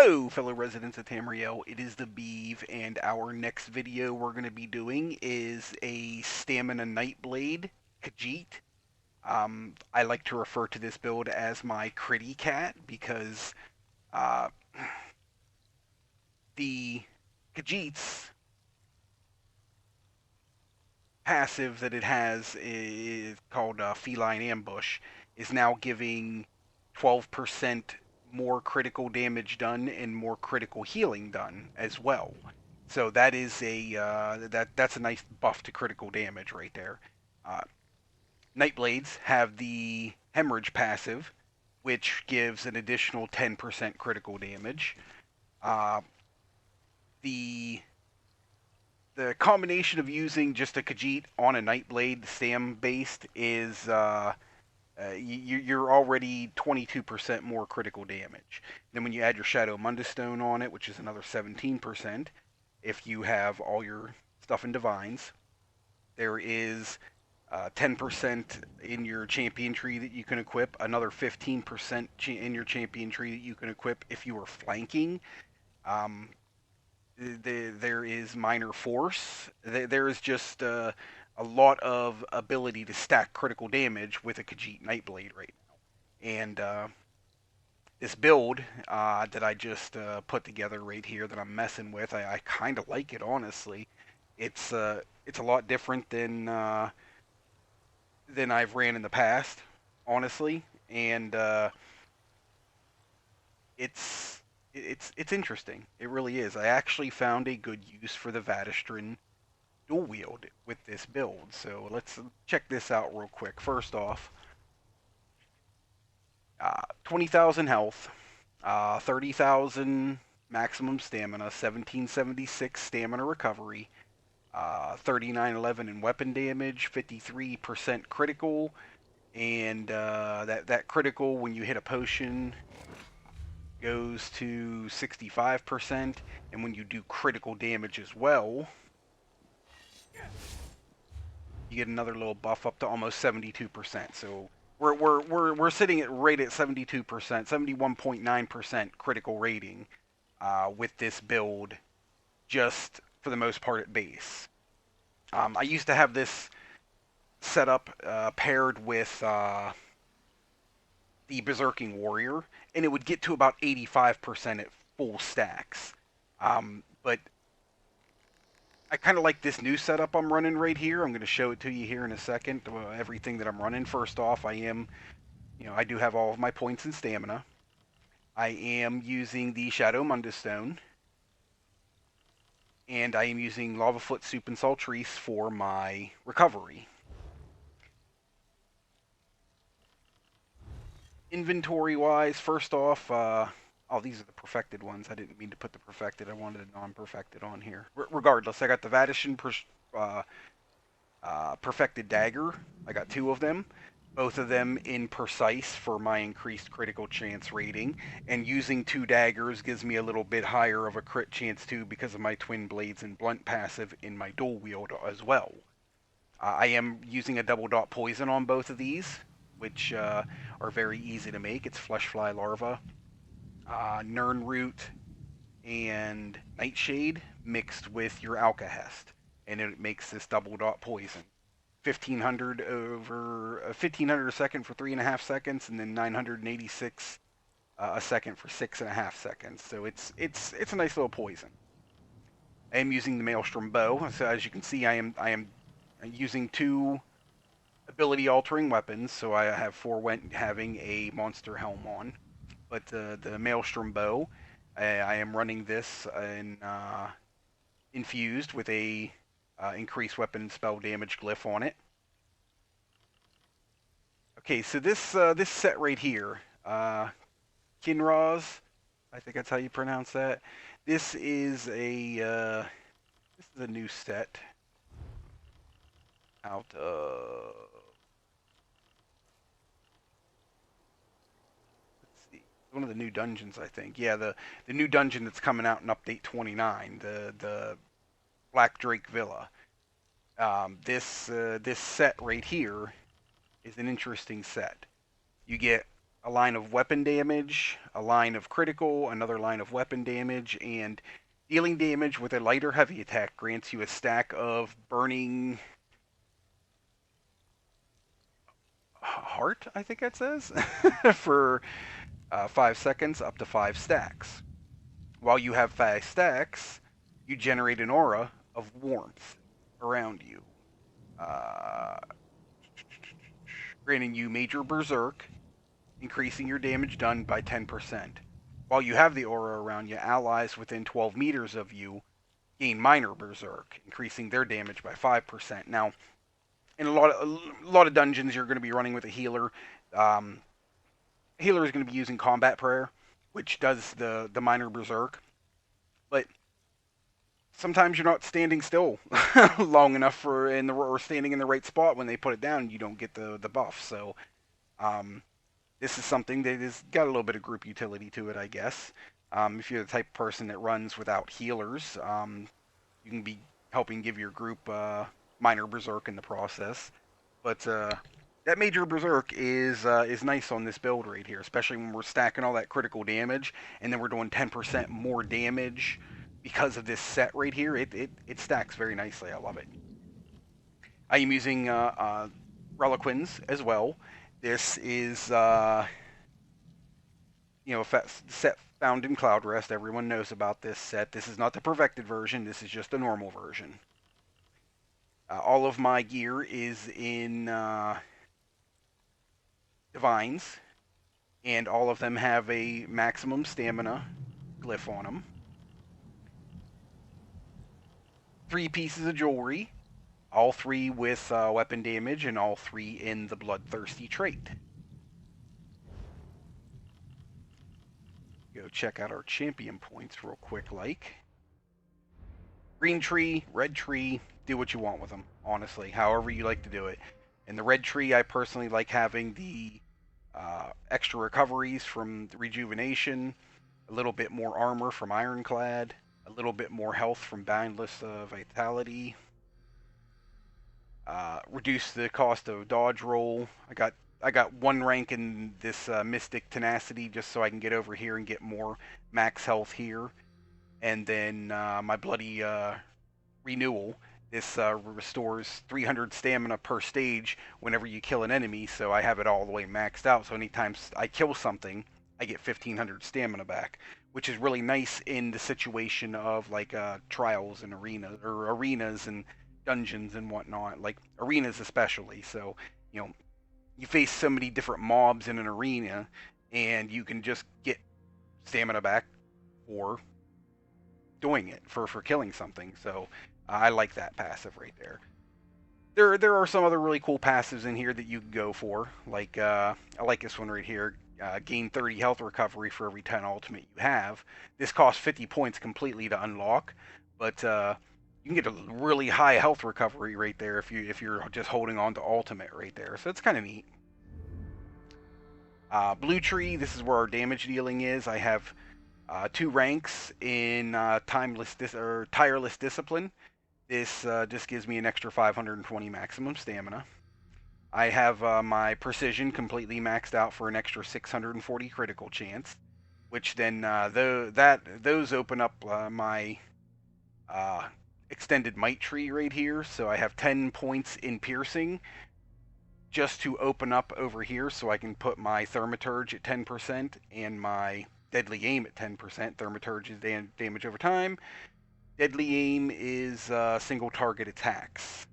Hello, fellow residents of Tamriel. It is the Beeve, and our next video we're going to be doing is a Stamina Nightblade Khajiit. I like to refer to this build as my Critty Cat because uh, the Khajiit's passive that it has is called Feline Ambush, is now giving 12% more critical damage done and more critical healing done as well. So that is that's a nice buff to critical damage right there. Uh, Nightblades have the Hemorrhage passive, which gives an additional 10% critical damage. Uh, the the combination of using just a Khajiit on a Nightblade Stam based is you're already 22% more critical damage. Then when you add your Shadow Mundustone on it, which is another 17%, if you have all your stuff in Divines, there is 10% in your champion tree that you can equip, another 15% in your champion tree that you can equip if you are flanking. Um, there is minor force. There is just a lot of ability to stack critical damage with a Khajiit Nightblade right now. And this build that I just put together right here that I'm messing with, I kind of like it honestly. It's a lot different than I've ran in the past, honestly, and it's interesting. It really is. I actually found a good use for the Vadistran dual wield with this build. So let's check this out real quick. First off, 20,000 health, 30,000 maximum stamina, 1776 stamina recovery, 3911 in weapon damage, 53% critical, and that critical when you hit a potion goes to 65%, and when you do critical damage as well, you get another little buff up to almost 72%. So we're sitting at right at 72%, 71.9% critical rating with this build, just for the most part at base. I used to have this set up paired with the Berserking Warrior, and it would get to about 85% at full stacks. But I kind of like this new setup I'm running right here. I'm going to show it to you here in a second. Everything that I'm running. First off, I do have all of my points in stamina. I am using the Shadow Mundustone, and I am using Lavafoot Soup and Saltrice for my recovery. Inventory-wise, first off, oh, these are the perfected ones. I didn't mean to put the perfected. I wanted a non-perfected on here. Regardless, I got the Vadishan perfected dagger. I got two of them. Both of them in precise for my increased critical chance rating. And using two daggers gives me a little bit higher of a crit chance too because of my twin blades and blunt passive in my dual wield as well. I am using a double dot poison on both of these, which are very easy to make. It's Fleshfly Larva, Nirnroot, and Nightshade mixed with your Alkahest, and it makes this double dot poison. 1500 over 1500 a second for 3.5 seconds, and then 986 a second for 6.5 seconds. So it's a nice little poison. I am using the Maelstrom bow, so as you can see, I am using two ability altering weapons. So I have forewent having a monster helm on, but the Maelstrom bow, I am running this in infused with a increased weapon and spell damage glyph on it. Okay, so this set right here, Kinraz, I think that's how you pronounce that. This is a new set out of, let's see, one of the new dungeons, I think. Yeah, the new dungeon that's coming out in update 29, the Black Drake Villa. This set right here is an interesting set. You get a line of weapon damage, a line of critical, another line of weapon damage, and dealing damage with a light or heavy attack grants you a stack of burning heart, I think it says, for 5 seconds, up to 5 stacks. While you have 5 stacks, you generate an aura of warmth around you, uh, granting you major berserk, increasing your damage done by 10%. While you have the aura around you, allies within 12 meters of you gain minor berserk, increasing their damage by 5%. Now, in a lot of dungeons, you're going to be running with a healer. Um, Healer is going to be using combat prayer, which does the minor berserk, but sometimes you're not standing still long enough or standing in the right spot when they put it down. You don't get the buff. So um, this is something that has got a little bit of group utility to it, I guess. If you're the type of person that runs without healers, you can be helping give your group minor berserk in the process. But that major berserk is nice on this build right here, especially when we're stacking all that critical damage, and then we're doing 10% more damage because of this set right here. It stacks very nicely. I love it. I am using Reliquins as well. This is a set found in Cloud Rest. Everyone knows about this set. This is not the perfected version. This is just a normal version. All of my gear is in Divines, and all of them have a maximum stamina glyph on them. 3 pieces of jewelry, all 3 with weapon damage, and all 3 in the Bloodthirsty trait. Go check out our champion points real quick, like. Green tree, red tree, do what you want with them, honestly, however you like to do it. In the red tree, I personally like having the extra recoveries from rejuvenation, a little bit more armor from Ironclad, a little bit more health from Boundless Vitality, reduce the cost of dodge roll. I got 1 rank in this Mystic Tenacity just so I can get over here and get more max health here. And then my Bloody Renewal. This restores 300 stamina per stage whenever you kill an enemy, so I have it all the way maxed out. So anytime I kill something, I get 1500 stamina back, which is really nice in the situation of like trials and arenas and dungeons and whatnot, like arenas especially. So you face so many different mobs in an arena, and you can just get stamina back for doing it, for killing something. So I like that passive right there. There are some other really cool passives in here that you can go for. Like I like this one right here. Gain 30 health recovery for every 10 ultimate you have. This costs 50 points completely to unlock, but you can get a really high health recovery right there if you're just holding on to ultimate right there. So it's kind of neat. Blue tree. This is where our damage dealing is. I have 2 ranks in tireless discipline. This just gives me an extra 520 maximum stamina. I have my precision completely maxed out for an extra 640 critical chance, which then those open up my extended might tree right here. So I have 10 points in piercing just to open up over here, so I can put my Thaumaturge at 10% and my Deadly Aim at 10%. Thaumaturge is damage over time. Deadly Aim is single target attacks.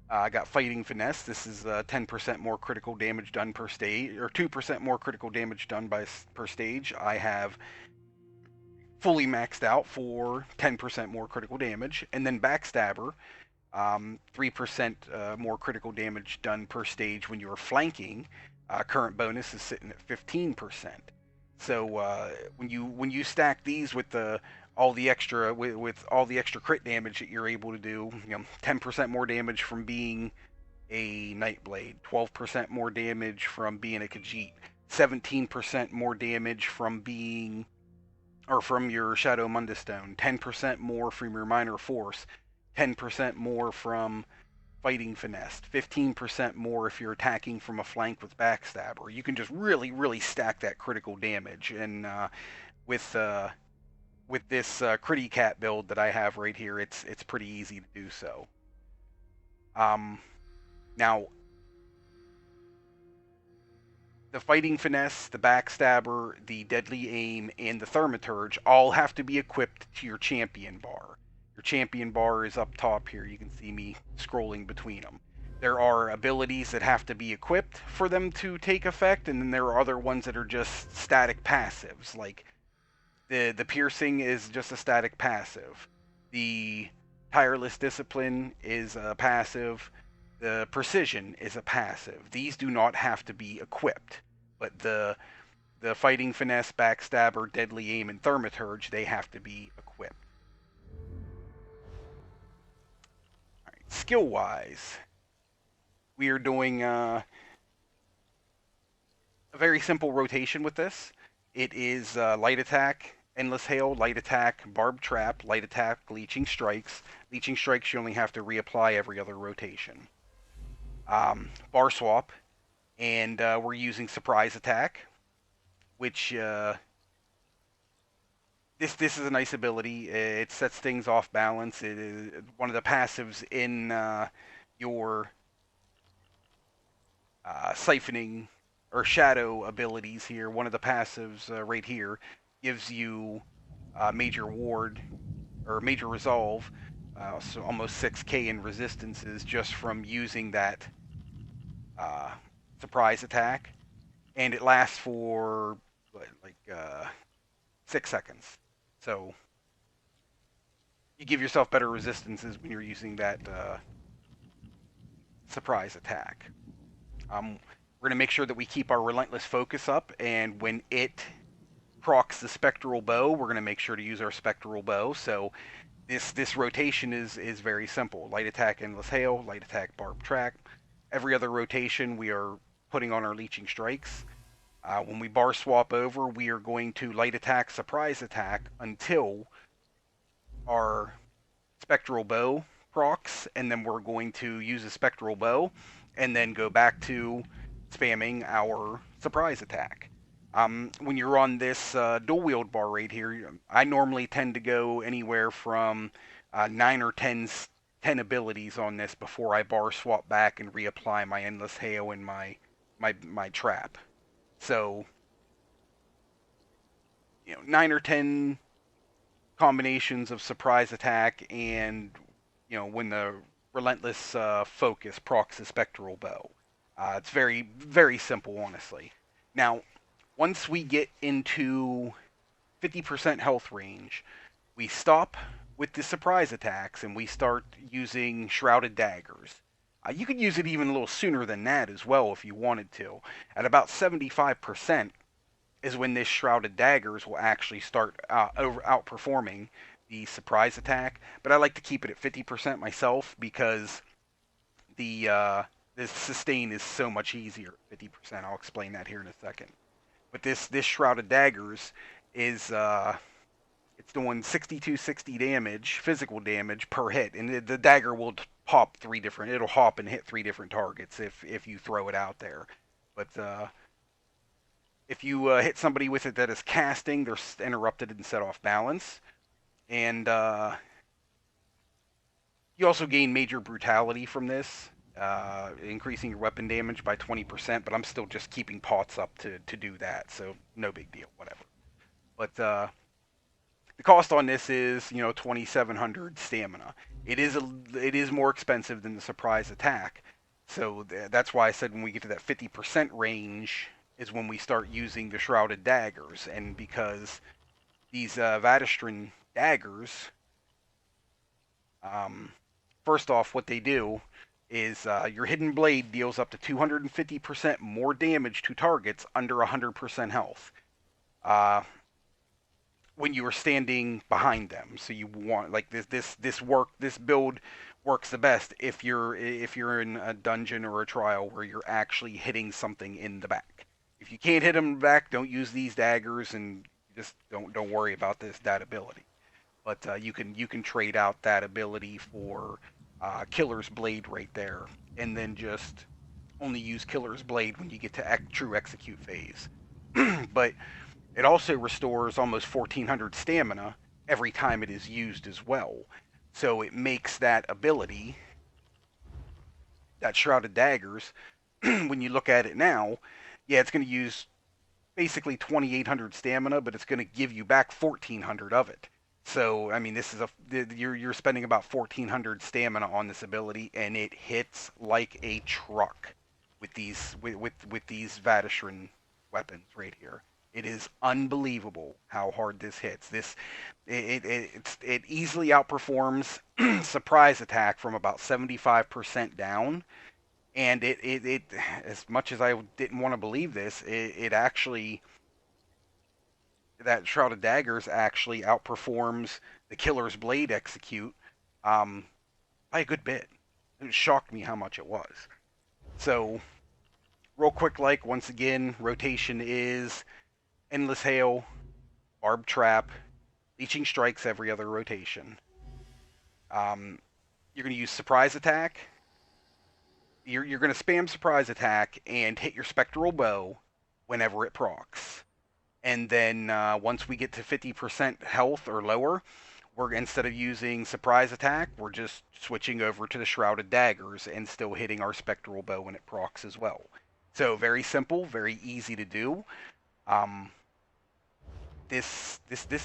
I got Fighting Finesse. This is 10% more critical damage done per stage, or 2% more critical damage done per stage. I have fully maxed out for 10% more critical damage. And then Backstabber, 3% more critical damage done per stage when you're flanking. Current bonus is sitting at 15%. So when you stack these with all the extra crit damage that you're able to do, 10% more damage from being a Nightblade, 12% more damage from being a Khajiit, 17% more damage from your Shadow Mundus Stone, 10% more from your Minor Force, 10% more from fighting finesse, 15% more if you're attacking from a flank with backstabber. You can just really, really stack that critical damage. And with with this Critty Cat build that I have right here, it's pretty easy to do so. Now, the fighting finesse, the backstabber, the deadly aim, and the thaumaturge all have to be equipped to your champion bar. Your champion bar is up top here. You can see me scrolling between them. There are abilities that have to be equipped for them to take effect, and then there are other ones that are just static passives. Like the piercing is just a static passive. The tireless discipline is a passive. The precision is a passive. These do not have to be equipped, but the fighting finesse, backstabber, deadly aim, and thaumaturge, they have to be equipped. All right, skill wise, we are doing a very simple rotation with this. It is light attack, endless hail, light attack, barbed trap, light attack, leeching strikes. Leeching strikes you only have to reapply every other rotation. Bar swap, and we're using surprise attack, which this is a nice ability. It sets things off balance. It is one of the passives in your siphoning or shadow abilities here. One of the passives right here gives you major ward or major resolve, so almost 6k in resistances just from using that surprise attack, and it lasts for like 6 seconds. So you give yourself better resistances when you're using that surprise attack. We're going to make sure that we keep our relentless focus up, and when it procs the spectral bow, we're going to make sure to use our spectral bow. So this rotation is very simple. Light attack, endless hail, light attack, barbed trap. Every other rotation, we are putting on our leeching strikes. When we bar swap over, we are going to light attack, surprise attack until our spectral bow procs, and then we're going to use a spectral bow, and then go back to spamming our surprise attack. When you're on this dual wield bar right here, I normally tend to go anywhere from 9 or 10 abilities on this before I bar swap back and reapply my endless hail and my trap. So, 9 or 10 combinations of surprise attack, and when the relentless focus procs the spectral bow. It's very, very simple, honestly. Now, once we get into 50% health range, we stop with the surprise attacks and we start using shrouded daggers. You could use it even a little sooner than that as well if you wanted to. At about 75% is when this shrouded daggers will actually start outperforming the surprise attack. But I like to keep it at 50% myself because the sustain is so much easier at 50%. I'll explain that here in a second. But this shrouded daggers is it's doing 6260 damage, physical damage per hit, and the dagger will hop it'll hop and hit 3 different targets if you throw it out there. But if you hit somebody with it that is casting, they're interrupted and set off balance. And you also gain major brutality from this, increasing your weapon damage by 20%, but I'm still just keeping pots up to do that, so no big deal, whatever. But the cost on this is 2,700 stamina. It is more expensive than the surprise attack, so that's why I said when we get to that 50% range is when we start using the shrouded daggers. And because these Vadistran daggers, first off, what they do is your hidden blade deals up to 250% more damage to targets under 100% health. When you are standing behind them, so you want this build works the best if you're in a dungeon or a trial where you're actually hitting something in the back. If you can't hit them in the back, don't use these daggers, and just don't worry about that ability. But you can trade out that ability for Killer's Blade right there, and then just only use Killer's Blade when you get to true execute phase. But it also restores almost 1400 stamina every time it is used as well. So it makes that ability, that Shrouded Daggers, when you look at it now, yeah, it's going to use basically 2800 stamina, but it's going to give you back 1400 of it. So, I mean, this is you're spending about 1400 stamina on this ability, and it hits like a truck with these Vadishran weapons right here. It is unbelievable how hard this hits. It easily outperforms surprise attack from about 75% down, and it as much as I didn't want to believe this, it actually, that Shrouded Daggers actually outperforms the Killer's Blade execute um, by a good bit. It shocked me how much it was. So, real quick, like, once again, rotation is Endless Hail, Barb Trap, Leeching Strikes every other rotation. You're going to use Surprise Attack. You're going to spam Surprise Attack and hit your Spectral Bow whenever it procs. And then once we get to 50% health or lower, we're, instead of using Surprise Attack, we're just switching over to the Shrouded Daggers and still hitting our Spectral Bow when it procs as well. So very simple, very easy to do. Um, this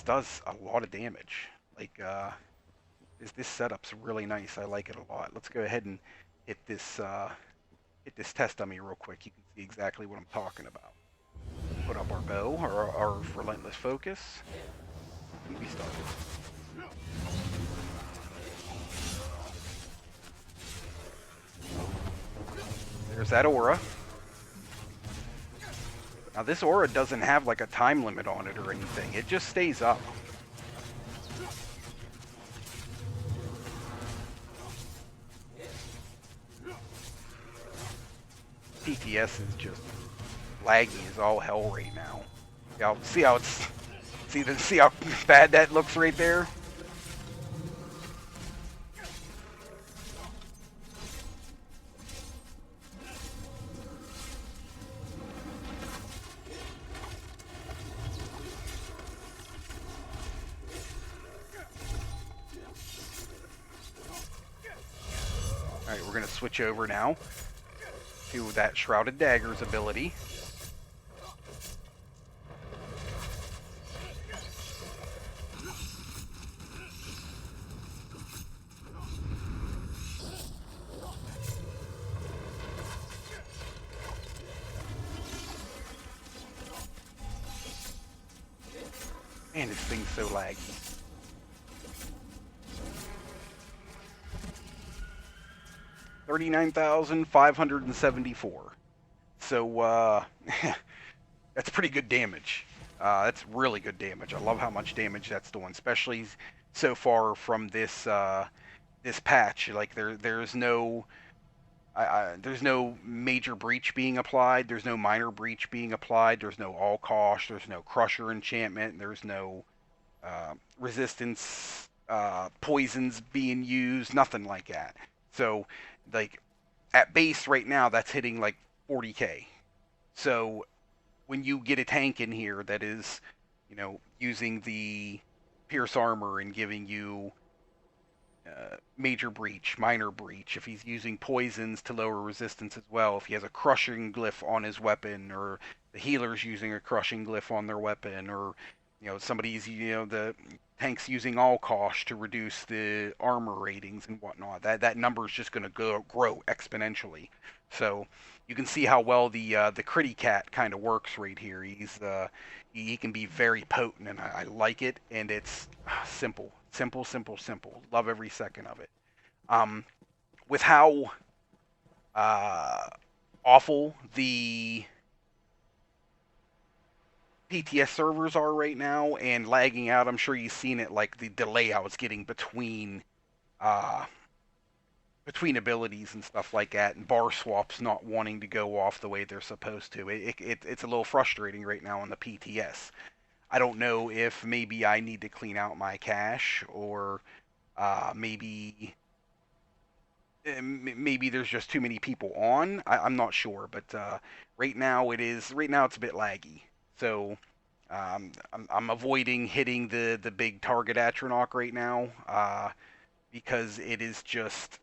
does a lot of damage. Like this setup's really nice. I like it a lot. Let's go ahead and hit this test dummy real quick. You can see exactly what I'm talking about. Put up our bow, our relentless focus, and we start. There's that aura. Now this aura doesn't have like a time limit on it or anything. It just stays up. PTS is just laggy as all hell right now. Y'all see how it's see how bad that looks right there? Alright, we're gonna switch over now to that Shrouded Daggers ability. Man, this thing's so laggy. $39,574. So, that's pretty good damage. That's really good damage. I love how much damage that's doing, especially so far from this this patch. Like there's no there's no major breach being applied. There's no minor breach being applied. There's no all cost. There's no crusher enchantment. There's no resistance poisons being used. Nothing like that. So, like at base right now, that's hitting like 40k. So when you get a tank in here that is, using the Pierce armor and giving you major breach, minor breach, if he's using poisons to lower resistance as well, if he has a crushing glyph on his weapon, or the healer's using a crushing glyph on their weapon, or somebody's the tank's using all cost to reduce the armor ratings and whatnot, that number is just going to grow exponentially. So you can see how well the Critty Cat kind of works right here. He can be very potent, and I like it, and it's simple. Simple, simple, simple. Love every second of it. With how awful the PTS servers are right now and lagging out, I'm sure you've seen it, like the delay I was getting between abilities and stuff like that, and bar swaps not wanting to go off the way they're supposed to. It's a little frustrating right now on the PTS. I don't know if maybe I need to clean out my cache, or maybe Maybe there's just too many people on. I'm not sure, but right now it's a bit laggy. So I'm avoiding hitting the big target atronach right now because it is just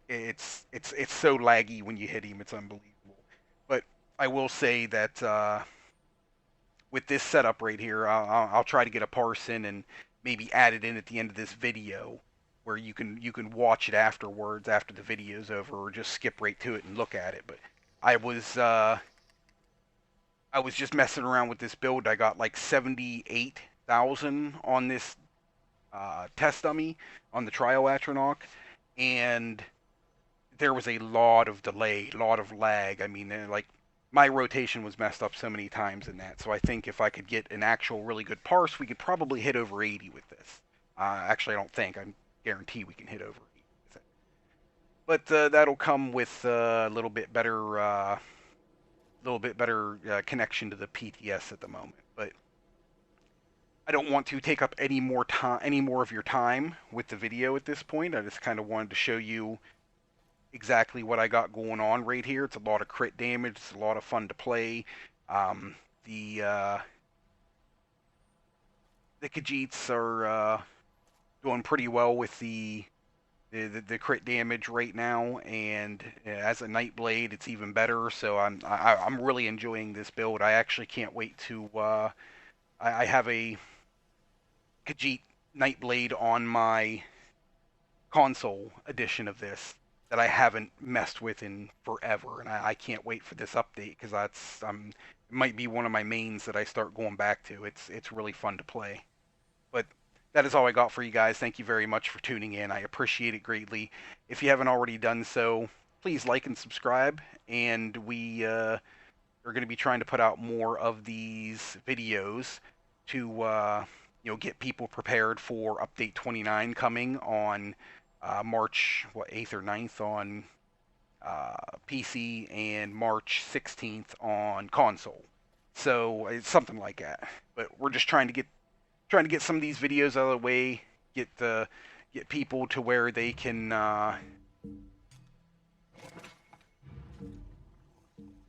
it's so laggy when you hit him. It's unbelievable. But I will say that with this setup right here, I'll try to get a parse in and maybe add it in at the end of this video where you can watch it afterwards after the video's over, or just skip right to it and look at it. But I was uh, I was just messing around with this build. I got like 78,000 on this test dummy on the trial atronach, and there was a lot of delay, a lot of lag. I mean, like my rotation was messed up so many times in that. So I think if I could get an actual really good parse, we could probably hit over 80 with this. Actually, I don't think. I guarantee we can hit over 80 with it. But that'll come with a little bit better connection to the PTS at the moment. But I don't want to take up any more of your time with the video at this point. I just kind of wanted to show you exactly what I got going on right here. It's a lot of crit damage. It's a lot of fun to play. Um, the uh, the Khajiits are doing pretty well with the crit damage right now, and as a nightblade, it's even better. So I'm really enjoying this build. I actually can't wait to. I have a Khajiit nightblade on my console edition of this that I haven't messed with in forever, and I can't wait for this update because it might be one of my mains that I start going back to. It's really fun to play. But that is all I got for you guys. Thank you very much for tuning in. I appreciate it greatly. If you haven't already done so, please like and subscribe. And we are going to be trying to put out more of these videos to get people prepared for update 29 coming on March 8th or 9th on PC and March 16th on console. So it's something like that. But we're just trying to get some of these videos out of the way, get people to where they can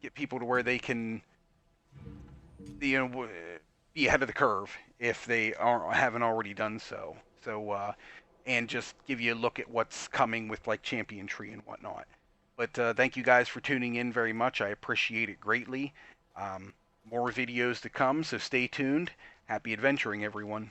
get people to where they can you know be ahead of the curve if they haven't already done so. So and just give you a look at what's coming with like Champion Tree and whatnot. But thank you guys for tuning in very much. I appreciate it greatly. More videos to come, so stay tuned. Happy adventuring, everyone.